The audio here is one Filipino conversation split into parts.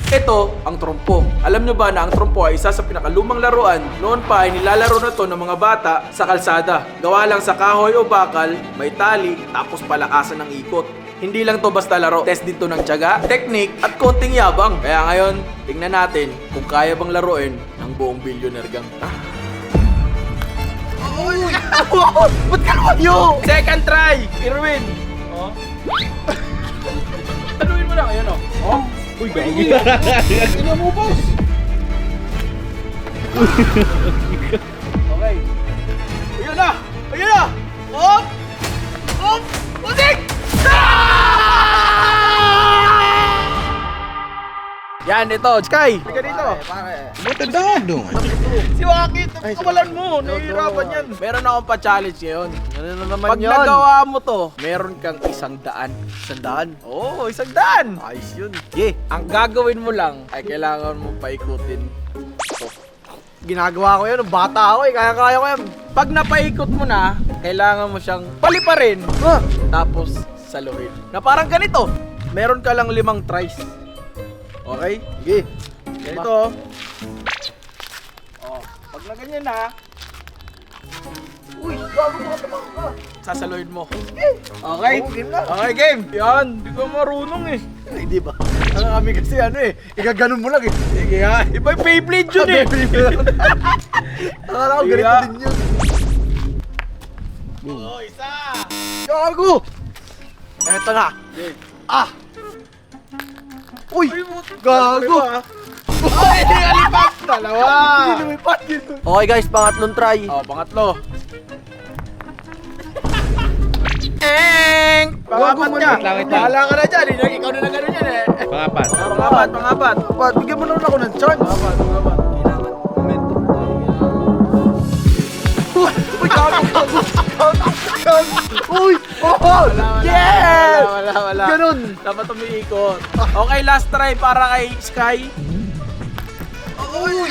Ito ang trompo. Alam nyo ba na ang trompo ay isa sa pinakalumang laruan? Noon pa ay nilalaro na to ng mga bata sa kalsada. Gawa lang sa kahoy o bakal, may tali, tapos palakasan ng ikot. Hindi lang to basta laro. Test din to ng tiyaga, technique, at konting yabang. Kaya ngayon, tingnan natin kung kaya bang laruin ng buong Billionaire Gang. Ba't ka lumayo? Second try! Irwin! Oh. Taluin mo lang, ayun o. Oh. Uy, gagi. Tingnan mo, boss. Okay. Ayun na! Ayun na! Hop! Hop! Musik! Yan, ito. Sky! Tiga dito. Matandado nga. Si Wakit, kawalan mo. Nahihirapan yan. Meron akong pa-challenge ngayon. Ano na naman Pag yun? nagawa mo to, meron kang 100. 100? Oo, 100. Ayos yun. Ang gagawin mo lang ay kailangan mo paikutin. Ginagawa ko yun. Bata ako eh. Kaya-kaya ko yan. Pag napaikot mo na, kailangan mo siyang paliparin. Tapos saluhin. Na parang ganito. Meron ka lang 5 tries. Okay? Sige. Ganito. Oh, pag na ganyan na, uy, bago mo ka. Sasaluhin mo. Okay? Oo, game na. Okay, game. Yan, di ko marunong eh. Ay, di ba? Ano kami kasi ano eh. Igaganon mo lang eh. Sige nga. Iba yung Beyblade yun eh. Akala ko Sige ganito nga. din yun. Oh, isa. Gago! Eto na. Okay. Ah! Uy! Ay, Gago! Ay, alipag. Dalawa. Hindi lumipad yun. Okay guys, pangatlong try. Oh, pangatlo. Pangapat niya. Wait lang. Bahala ka na dyan. Ikaw na gano'n yan eh. Pangapat. Pangapat. Ba't bigyan mo naman ako ng chance? Pangapat. Kailangan momentum. Uy, gago! Uy! Oh! Yes! Wala. Ganun. Dapat umiikot. Okay, last try para kay Sky. Uy!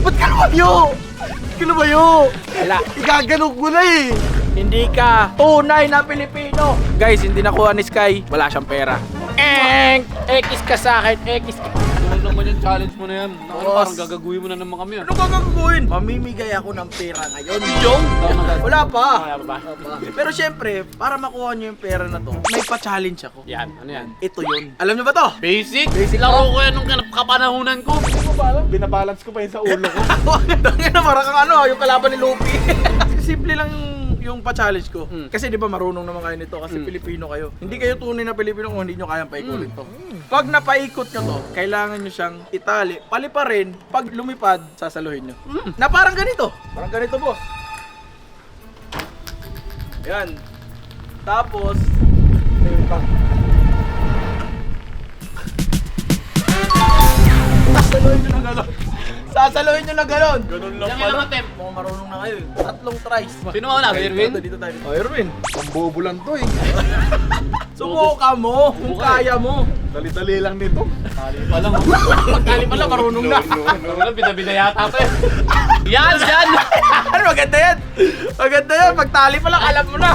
Ba't ka lumayo? Ba't ka lumayo? Wala. Igaganog mo na eh. Hindi ka tunay na Pilipino. Guys, hindi nakuha ni Sky. Wala siyang pera. X ka sa akin. X. Ano naman yung challenge mo na yan? Ano, Boss. parang gagaguhin mo na naman kami. Ano ka gagawin? Mamimigay ako ng pera ngayon. Jong? Wala pa. Wala pa ba? Pero syempre, para makuha niyo yung pera na to, may pa-challenge ako. Yan, ano yan? Ito yun. Alam niyo ba to? Basic? Laro ko yan nung kapanahunan ko. Binabalance ko pa yun sa ulo ko. Dangin na parang kang ano, yung kalaban ni Luffy. Simple lang yung pa-challenge ko. Kasi di ba marunong naman kayo nito kasi Pilipino kayo. Hindi kayo tunay na Pilipino kung hindi nyo kayang paikutin to. Pag napaikot nyo to, kailangan nyo siyang itali, paliparin, pag lumipad, sasaluhin nyo. Na parang ganito. Parang ganito, boss. Yan. Tapos, sasaluhin nyo na gano'n. Sasaluhin nyo na gano'n. Ganun lang Ilang ilang attempt? Mukhang marunong na kayo eh. 3 tries. Sino mauna? Erwin? Dito tayo. Oh, Erwin. Ang bobo lang to eh. Subukan mo kung kaya mo. Dali-dali lang nito. Pa lang. Pagkali pala marunong na. Wala, bida-bida yata pa eh. Yan! Yan! Ano, maganda yan. Maganda yan. Pagtali pa lang, alam mo na.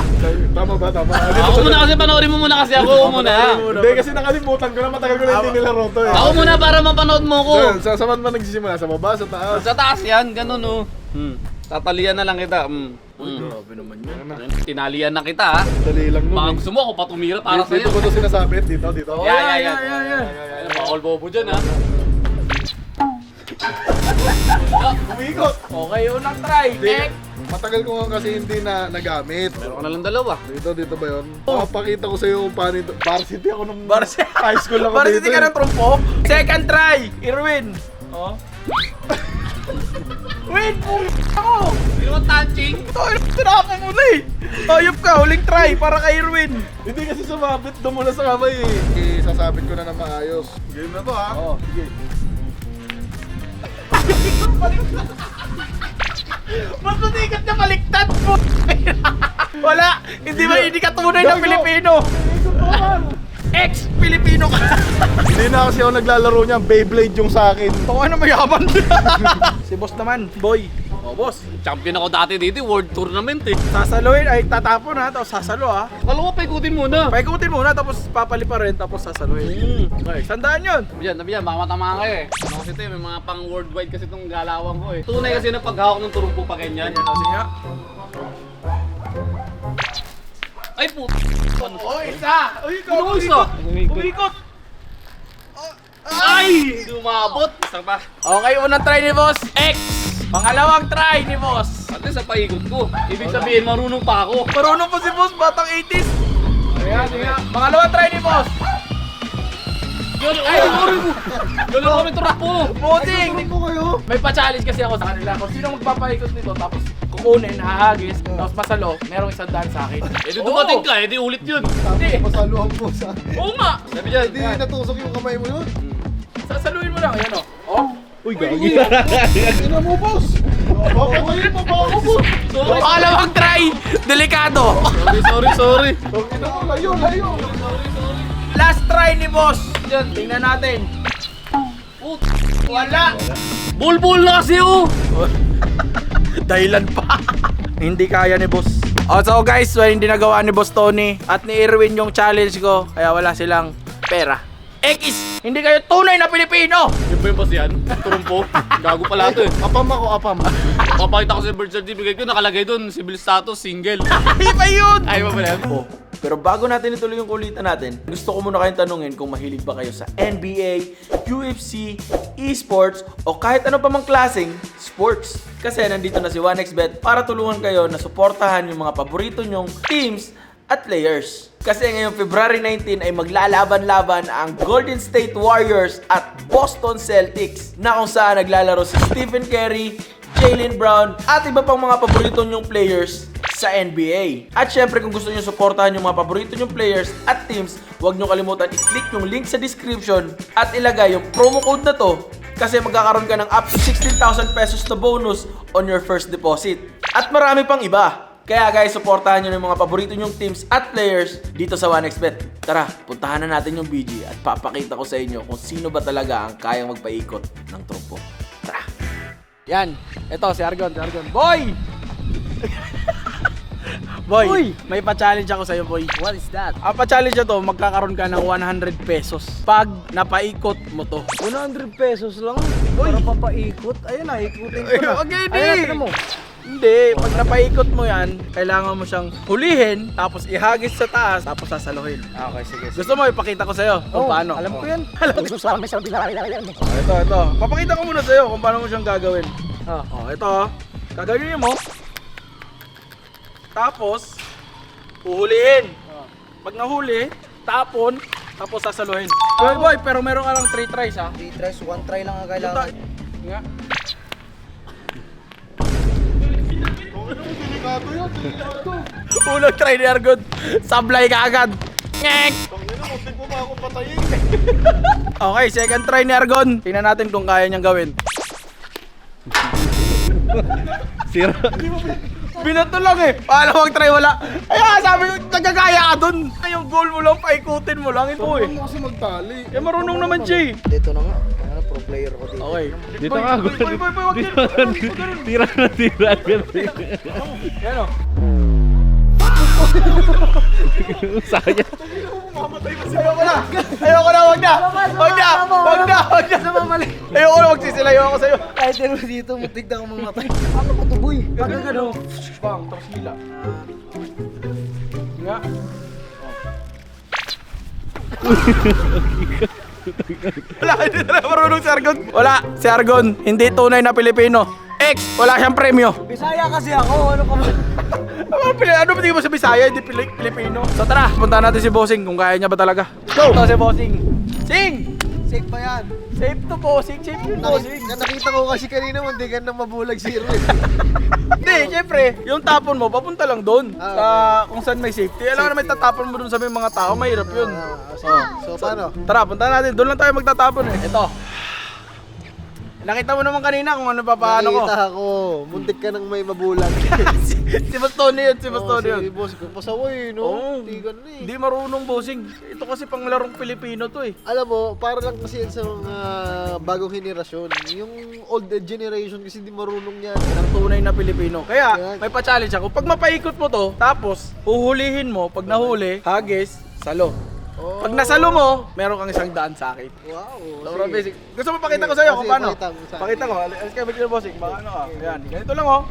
Tama ba? Tama. Ako muna kasi, panoorin mo muna kasi ako muna. Hindi kasi nakalimutan ko na matagal ko na hindi nilaro to eh. Ako muna para mapanood mo ko. Sa saan ba nagsisimula? Sa baba? Sa taas? Sa taas yan, ganun oh. Tatalian na lang kita. Grabe naman yun. Tinalian na kita ha. Dali lang Baka nun gusto mo ako pa tumira para eh. Dito sa'yo. ko to sinasabit. Dito. Oh, Yan. yan. Bawal bobo dyan ha. Umikot. Okay, unang try. Ek. Matagal ko nga kasi hindi na nagamit. Meron ka na lang dalawa. Dito ba yun? Pakita ko sa'yo kung paano ito. Varsity ako nung Varsity. high school ako Para dito. hindi ka ng trompo. Second try. Irwin. Oh. Win! Ako! Hindi naman touching. Tinaka mo na eh. Ayop ka, huling try para kay Irwin. Hindi kasi sumabit doon muna sa kamay eh. Sasabit ko na ng maayos. Game na to ha? Oo, sige. Ba't matikat na baliktad po? Wala! Hindi ka tunay na Pilipino! Ex-Pilipino ka! Hindi na kasi ako naglalaro niya. Beyblade yung sa akin. Ito ano mayaman? Si boss naman, boy. O, boss. Champion ako dati dito, World Tournament eh. Sasaluhin, ay tatapon ha, tapos sasalo ha. Alam ko, paikutin muna. Paikutin muna, tapos papalipa rin, tapos sasaluhin. Okay, sandaan yun. Nabiyan, baka matamaan kayo eh. Ano kasi ito eh, may mga pang worldwide kasi itong galawang ko eh. Tunay kasi na paghawak ng turumpo pa ganyan. Kasi nga. Ay puto. Oh, isa! Uy, Ano isa? Umikot! Ay! Hindi umabot. Isang pa. Okay, unang try ni Boss X. Pangalawang try ni Boss. At least sa paikot ko. Ibig sabihin, marunong pa ako. Marunong pa si Boss, batang 80s. Ayan, ayan. Pangalawang try ni Boss. Ay, sorry mo. Gano'n kami turako. Bossing! Ano po kayo? May pa-challenge kasi ako sa kanila. Kung sino magpapaikot nito, tapos kukunin, hahagis, tapos masalo, merong 100 sa akin. Eh di dumating ka, eh di ulit yun. Hindi. Masaluhan po sa... Oo nga. Sabi dyan. Hindi natusok yung kamay mo yun. Sasaluhin mo lang. Ayan o. Oh. Uy, gagi. Ina mo, boss! Papatayin mo ba ako, boss? Pangalawang try. Delikado. Sorry. Ina mo, layo! Last try ni Boss. Yan, tingnan natin. Wala. Bulbul na kasi oh. Dahilan pa. Hindi kaya ni Boss. So guys, hindi nagawa ni Boss Tony at ni Irwin yung challenge ko. Kaya wala silang pera. X, hindi kayo tunay na Pilipino. Yung ba yung boss yan? Turumpo? Gago pala ito eh. Apam ako, apam. Papakita ko sa birth certificate ko, nakalagay doon, civil status, single. Iba yun. Ay, ba pala? Oh, pero bago natin ituloy yung kulitan natin, gusto ko muna kayong tanungin kung mahilig ba kayo sa NBA, UFC, esports, o kahit ano pa mang klaseng sports. Kasi nandito na si 1xBet para tulungan kayo na suportahan yung mga paborito nyong teams at players. Kasi ngayong February 19 ay maglalaban-laban ang Golden State Warriors at Boston Celtics na kung saan naglalaro si Stephen Curry, Jaylen Brown at iba pang mga paborito nyong players sa NBA. At syempre kung gusto nyo suportahan yung mga paborito nyong players at teams, huwag nyo kalimutan i-click yung link sa description at ilagay yung promo code na to kasi magkakaroon ka ng up to 16,000 pesos na bonus on your first deposit. At marami pang iba. Kaya guys, suportahan nyo yung mga paborito nyong teams at players dito sa 1xBet. Tara, puntahan na natin yung BG at papakita ko sa inyo kung sino ba talaga ang kayang magpaikot ng trumpo. Tara! Yan, eto si Argon. Boy! Boy, may pa-challenge ako sa'yo, boy. What is that? Ang pa-challenge na to, magkakaroon ka ng 100 pesos pag napaikot mo to. 100 pesos lang. Uy! Para papaikot. Ayun na, ikutin ko na. Okay, Ayun, tignan mo. Hindi, pag napaikot mo yan, kailangan mo siyang hulihin, tapos ihagis sa taas, tapos sasaluhin. Okay, sige. Gusto mo, ipakita ko sa'yo kung paano. Alam ko yan. Alam ko. Ito. Papakita ko muna sa'yo kung paano mo siyang gagawin. Ito. Gagawin mo. Tapos, uhulihin. Pag nahuli, tapon, tapos sasaluhin. Boy, pero meron ka lang 3 tries ha. 3 tries, 1 try lang ang kailangan. Nga. Delikado yun, delikado. Unang try ni Argon. Sablay ka agad. Ngek! Tangina, muntik mo ba ako patayin? Okay, second try ni Argon. Tingnan natin kung kaya niyang gawin. Sira. Binato lang eh. Pangalawang try wala. Ay, sabi ko, nagagaya ka dun. Yung goal mo lang, paikutin mo lang ito eh. Ano kasi magtali? Eh, marunong naman siya eh. Dito na nga. Ano, pro player ko dito. Okay. Dito ka, Boy, wag Dito ganun. ka. Wag ganun. Tira na. Yan o. Sayang. Ayoko na, wag na. Ayoko na, magsisilayo ako sa'yo. Kahit pero dito, mutig na akong mamatay. Ano ko to, boy? Gagano gano. Bang, tapos hila. Nga. Wala, hindi na marunong si Argon. Wala, si Argon, hindi tunay na Pilipino. X, wala siyang premyo. Bisaya kasi ako. Ano ka ba? Ano ba tingin mo sa Bisaya, hindi Pilipino? So tara, punta natin si Bossing kung kaya niya ba talaga. Go! Ito si Bossing. Sing! Safe pa yan. Safe to Bossing, safe yun Bossing. Nakita ko kasi kanina muntikan na mabulag si Irwin. Hindi, syempre, yung tapon mo, papunta lang doon. Sa kung saan may safety. Alam na may tatapon mo doon sa may mga tao, mahirap yun. So paano? Tara, punta natin. Doon lang tayo magtatapon eh. Ito. Nakita mo naman kanina kung ano papaano ko. Nakita ko. Muntik ka nang may mabulag. Si Bastoni yun, si Bastoni yun. Si boss ko. Pasaway, no? Oo. Tigan na eh. Hindi marunong bossing. Ito kasi pang larong Pilipino to eh. Alam mo, para lang kasi yan sa mga bagong henerasyon. Yung old generation kasi hindi marunong yan. Ng tunay na Pilipino. Kaya Yan. may pa-challenge ako. Pag mapaikot mo to, tapos huhulihin mo, pag nahuli, hagis, salo. Oh. Pag nasalo mo, meron kang 100 sa akin. Wow. Sobrang sige. basic. Gusto mo pakita ko sa'yo kung Sige, paano? pakita mo sa akin. Pakita ko. Alis kayo video bossing. Baka ano ka. Ayan. Ganito lang oh.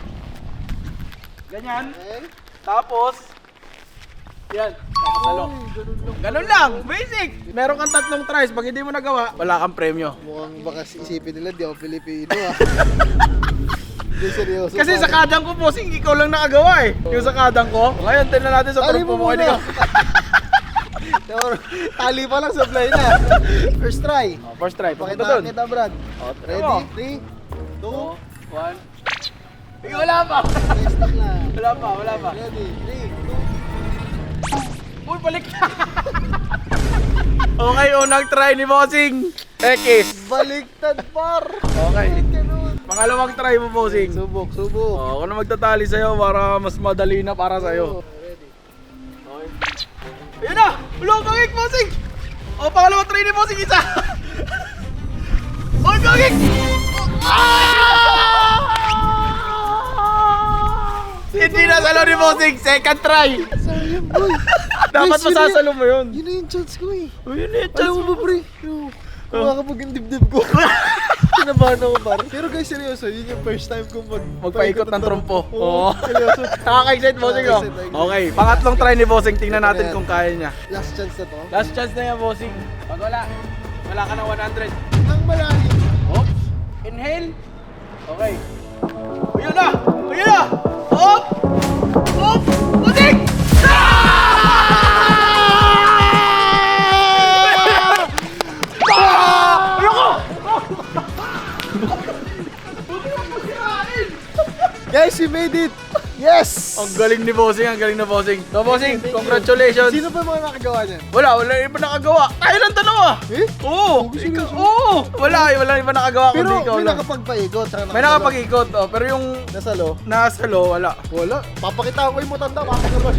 Ganyan. Okay. Tapos, yan. Nakasalo. Uy, ganun lang. Ganun lang. Basic. Meron kang 3 tries. Pag hindi mo nagawa, wala kang premyo. Mukhang baka isipin nila di ako Pilipino ah. Hindi seryoso. Kasi pare. sa kadang ko bossing, ikaw lang nakagawa eh. Yung sa kadang ko. Ngayon, tingnan natin sa Tali trumpo mo mo. Hindi muna. ka. Tali pa lang supply na. First try. Oh, first try. Pakita Pakita doon. kita, Brad. Oh, Ready? 3, 2, 1. Wala pa. Stop na. Wala pa, wala pa. Ready? 3, 2. Uy, balik na. Okay, unang try ni bossing. X. Baliktad, par. Okay. Ganun. Pangalawang try mo bossing. Subok, subok. Oh, ako na magtatali sa'yo para mas madali na para sa'yo. Ready? Ayun na! Ulong kagig, bossing! O, pangalawang try ni bossing, isa! O, kagig! Hindi na salo ni bossing, second try! Sayang, boy. Dapat Guys, yun masasalo mo yun. Yun na yung chance ko eh. O, yun na yung Alam chance mo mo. ba, pre? Kumakabog yung dibdib ko. Kinabahan ako, par. Pero guys, seryoso, yun yung first time ko Magpaikot ng trumpo. Oo, seryoso. Nakaka-excite, bossing, oh. Nakaka-excite. Okay, pangatlong try ni bossing, tingnan natin Ayan. kung kaya niya. Last chance na to. Last chance na yan, bossing. Pag wala, wala ka ng 100. Ang malalim. Oops. Inhale. Okay. Ayun na! Ayun na! Hop! Hop! Putik! Guys, we made it! Yes! Ang galing ni bossing, ang galing na bossing. So bossing, congratulations. Sino pa mga nakagawa niyan? Wala yung iba nakagawa. Tayo lang dalawa. Eh? Oo. seryoso? Oo. Wala yung iba nakagawa Pero kundi ikaw may lang. nakapagpaikot. saka May nakapag-ikot, oh, pero yung Nasalo? nasalo, wala. Wala. Papakita ko yung matanda. Papakita ko.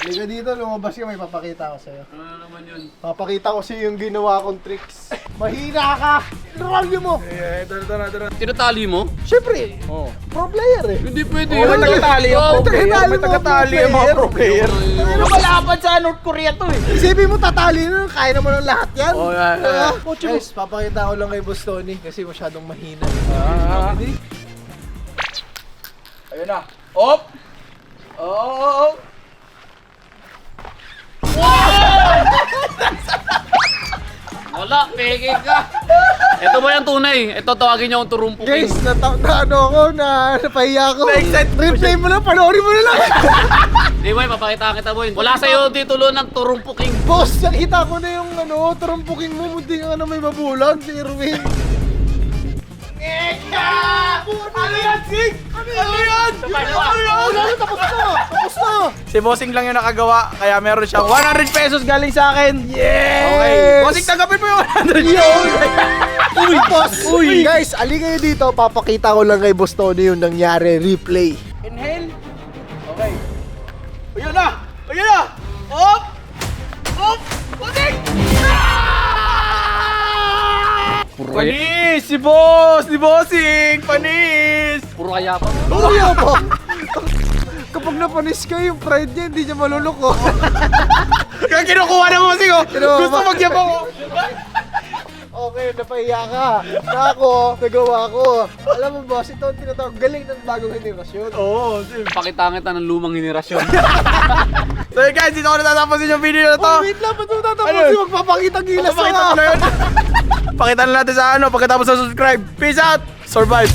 Liga dito, lumabas ka, may papakita ko sa'yo. Ano naman yun? Papakita ko sa'yo yung ginawa kong tricks. Mahina ka! Rally mo! Ito. Tinatali mo? Siyempre, Oh. pro player eh. Hindi pwede Oh, may tagatali yung pro player. tagatali May mga tagatali yung mga pro player. Pero malapad sa North Korea to eh. Isipin mo, tatali na, kaya naman ng lahat yan. Oh, yeah, yeah. Guys, papakita ko lang kay Bostoni kasi masyadong mahina. Ayun na. Op! Oh! Wala, peke ka. Ito ba yung tunay? Ito, tawagin niyo akong Turumpo King. Guys, ano ako, napahiya ako. Na-excite. Replay mo lang, panoorin mo na lang. Di ba, papakita kita boy. Wala sa'yo titulo ng Turumpo King. Boss, nakita ko na yung trumpuking mo, munti nga na may mabulag si Erwin. Ano yan, Sig? Ano yan? Tapos na! Si Bossing lang yung nakagawa, kaya meron siyang 100 pesos galing sa akin. Yes! Okay. Bossing, tanggapin mo yung 100 Uy, boss! Uy! Guys, ali kayo dito, papakita ko lang kay Boss Tony yung nangyari, replay. Inhale. Okay. Ayun na! Ayun na! Op! Op! Bossing! Panis! Si Boss! Si Bossing! Panis! Puro kaya pa. Uy, po! Kapag napanis ka, yung pride niya, hindi niya maluloko. Kaya kinukuha na Bossing oh! Kinukuha. Gusto magyabang oh! Okay, napahiya ka. Na ako, nagawa ko. Alam mo boss, ito ang tinatawag galing ng bagong henerasyon. Oo, Pakita kita ng lumang henerasyon. So yun guys, dito ko natatapusin yung video na to. Oh, wait lang, ba't mo tatapos Ano? yung magpapakita gilas Pakita ka? ko na yun. Pakita na natin sa ano, pagkatapos sa subscribe. Peace out! Survive!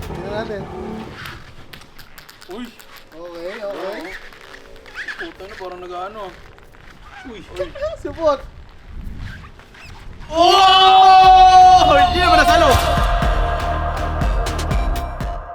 Tingnan natin. Uy! Okay, okay. Puta na, parang nag-ano. Uy! Support. Oh! Hindi naman nasalo!